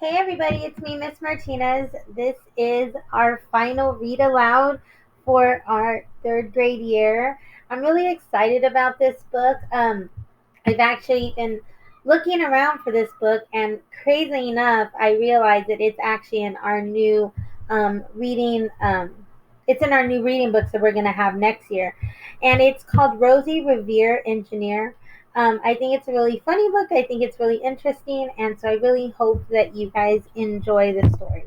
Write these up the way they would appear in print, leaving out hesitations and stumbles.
Hey everybody, it's me, Miss Martinez. This is our final read aloud for our third grade year. I'm really excited about this book. I've actually been looking around for this book, and crazy enough, I realized that it's actually in our new reading. It's in our new reading books that we're going to have next year, and it's called Rosie Revere Engineer. I think it's a really funny book. I think it's really interesting, and so I really hope that you guys enjoy the story.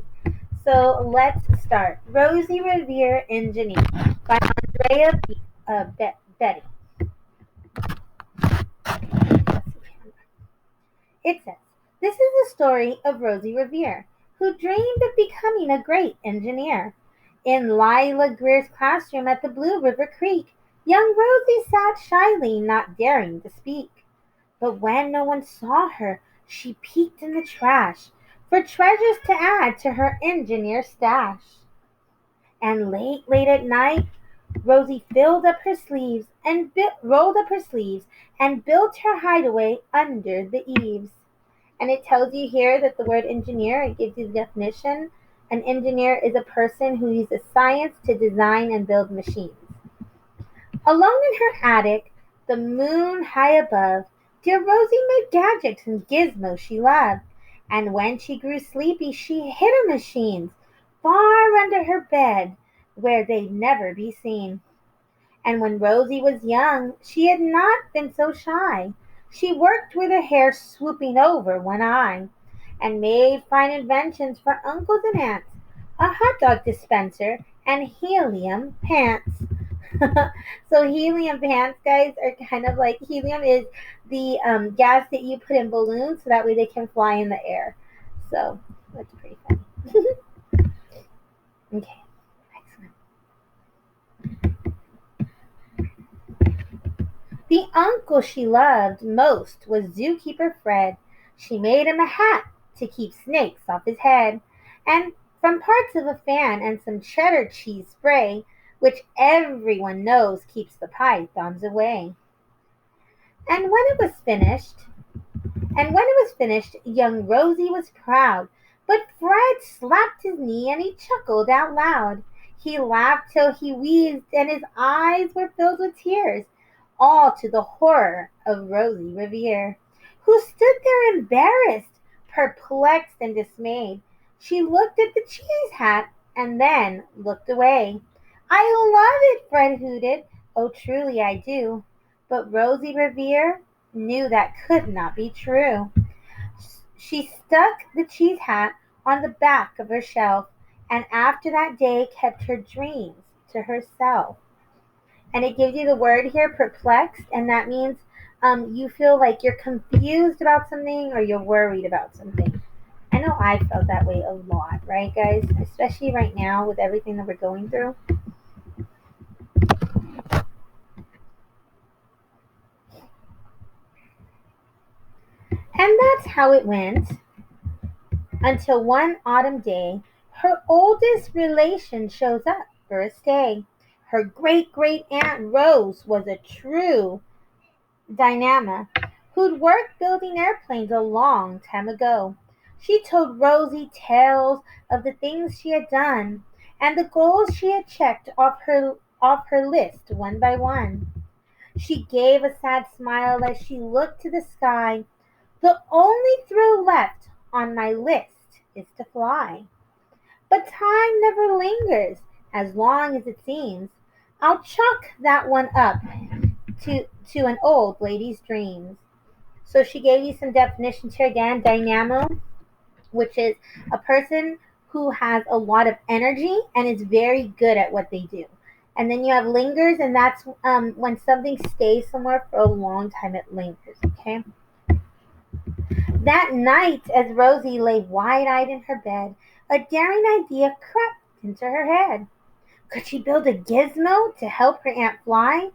So let's start. Rosie Revere Engineer by Andrea Betty. It says, this is the story of Rosie Revere, who dreamed of becoming a great engineer. In Lila Greer's classroom at the Blue River Creek, young Rosie sat shyly, not daring to speak. But when no one saw her, she peeked in the trash for treasures to add to her engineer stash. And late at night, Rosie rolled up her sleeves and built her hideaway under the eaves. And it tells you here that the word engineer, it gives you the definition. An engineer is a person who uses science to design and build machines. Alone in her attic, the moon high above, dear Rosie made gadgets and gizmos she loved. And when she grew sleepy, she hid her machines far under her bed where they'd never be seen. And when Rosie was young, she had not been so shy. She worked with her hair swooping over one eye, and made fine inventions for uncles and aunts, a hot dog dispenser, and helium pants. So helium pants, guys, are kind of like helium is the gas that you put in balloons so that way they can fly in the air. So that's pretty funny. Okay, next one. The uncle she loved most was Zookeeper Fred. She made him a hat to keep snakes off his head, and from parts of a fan and some cheddar cheese spray, which everyone knows keeps the pythons away. And when it was finished, young Rosie was proud, but Fred slapped his knee and he chuckled out loud. He laughed till he wheezed, and his eyes were filled with tears, all to the horror of Rosie Revere, who stood there embarrassed, perplexed, and dismayed. She looked at the cheese hat and then looked away. I love it, Fred hooted. Oh, truly I do. But Rosie Revere knew that could not be true. She stuck the cheese hat on the back of her shelf, and after that day kept her dreams to herself. And it gives you the word here, perplexed, and that means you feel like you're confused about something or you're worried about something. I know I felt that way a lot, right, guys? Especially right now with everything that we're going through. And that's how it went until one autumn day her oldest relation shows up for a stay. Her great great aunt Rose was a true dynamo who'd worked building airplanes a long time ago. She told Rosie tales of the things she had done and the goals she had checked off her list one by one. She gave a sad smile as she looked to the sky. The only thrill left on my list is to fly. But time never lingers as long as it seems. I'll chalk that one up to an old lady's dreams. So she gave you some definitions here again. Dynamo, which is a person who has a lot of energy and is very good at what they do. And then you have lingers, and that's when something stays somewhere for a long time, it lingers, okay? That night, as Rosie lay wide eyed in her bed, a daring idea crept into her head. Could she build a gizmo to help her aunt fly?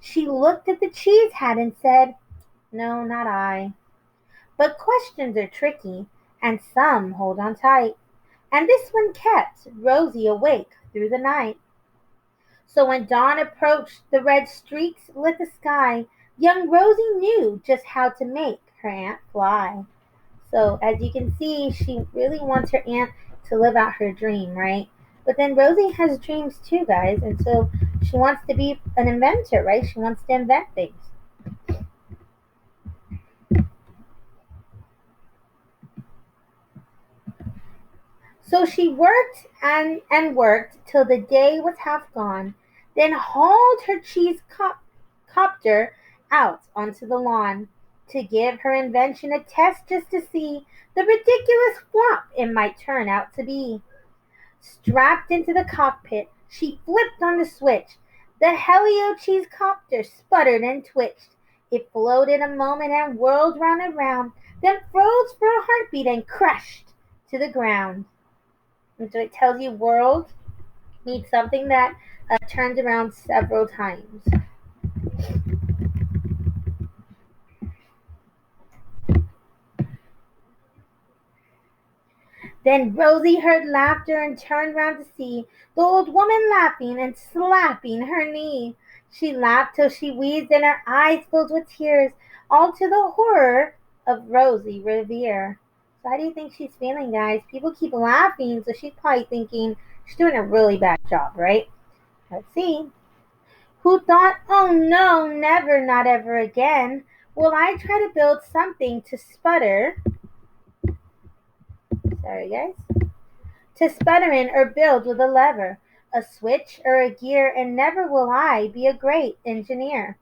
She looked at the cheese hat and said, no, not I. But questions are tricky, and some hold on tight. And this one kept Rosie awake through the night. So when dawn approached, the red streaks lit the sky. Young Rosie knew just how to make her aunt fly. So as you can see, she really wants her aunt to live out her dream, right? But then Rosie has dreams too, guys, and so she wants to be an inventor, right? She wants to invent things. So she worked and worked till the day was half gone, then hauled her copter out onto the lawn to give her invention a test just to see the ridiculous flop it might turn out to be. Strapped into the cockpit, she flipped on the switch. The Helio Cheese copter sputtered and twitched. It floated a moment and whirled round and round, then froze for a heartbeat and crashed to the ground. And so it tells you whirled means something that turns around several times. Then Rosie heard laughter and turned round to see the old woman laughing and slapping her knee. She laughed till she wheezed and her eyes filled with tears, all to the horror of Rosie Revere. So how do you think she's feeling, guys? People keep laughing, so she's probably thinking she's doing a really bad job, right? Let's see. Who thought, oh no, never, not ever again, will I try to build something to sputter. Sorry, guys. To sputter in or build with a lever, a switch or a gear, and never will I be a great engineer.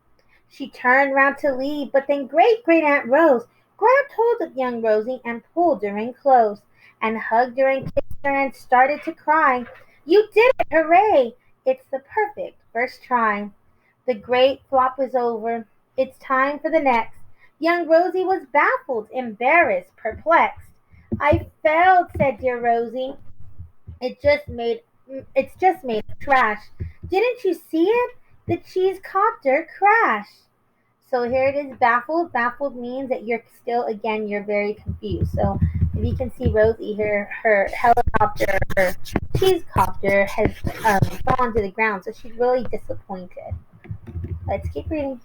She turned round to leave, but then great great Aunt Rose grabbed hold of young Rosie and pulled her in close, and hugged her and kissed her and started to cry. You did it, hooray! It's the perfect first try. The great flop was over. It's time for the next. Young Rosie was baffled, embarrassed, perplexed. I failed, said dear Rosie. It just made it's just made of trash. Didn't you see it? The cheese copter crashed. So here it is, baffled. Baffled means that you're still, again, you're very confused. So if you can see Rosie here, her helicopter, her cheese copter has fallen to the ground. So she's really disappointed. Let's keep reading.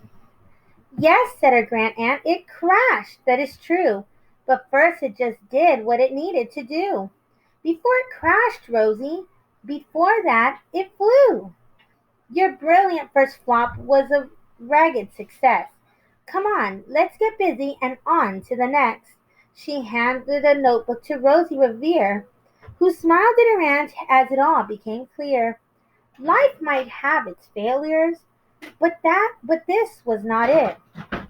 Yes, said her grand aunt, it crashed, that is true. But first it just did what it needed to do. Before it crashed, Rosie, before that it flew. Your brilliant first flop was a ragged success. Come on, let's get busy and on to the next. She handed a notebook to Rosie Revere, who smiled at her aunt as it all became clear. Life might have its failures, but this was not it.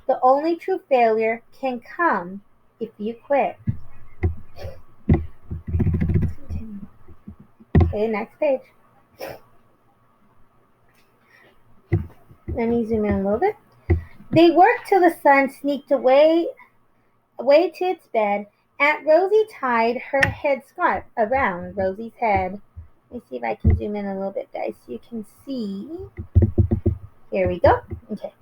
The only true failure can come if you quit. Okay, next page. Let me zoom in a little bit. They worked till the sun sneaked away to its bed. Aunt Rosie tied her headscarf around Rosie's head. Let me see if I can zoom in a little bit, guys, so you can see. Here we go. Okay.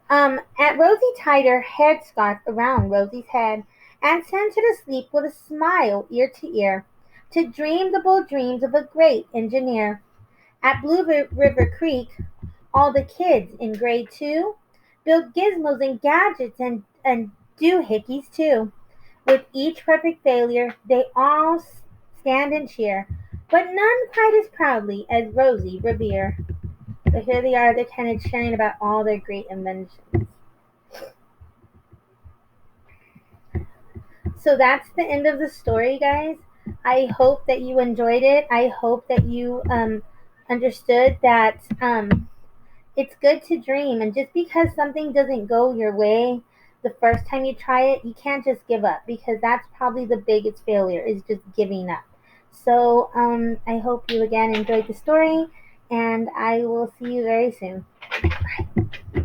Aunt Rosie tied her headscarf around Rosie's head and sent her to sleep with a smile ear to ear, to dream the bold dreams of a great engineer. At Blue River Creek, all the kids in grade 2 built gizmos and gadgets and doohickeys too. With each perfect failure, they all stand and cheer, but none quite as proudly as Rosie Revere. So here they are, they're kind of cheering about all their great inventions. So that's the end of the story, guys. I hope that you enjoyed it. I hope that you understood that it's good to dream. And just because something doesn't go your way the first time you try it, you can't just give up, because that's probably the biggest failure, is just giving up. So I hope you again enjoyed the story, and I will see you very soon. Bye.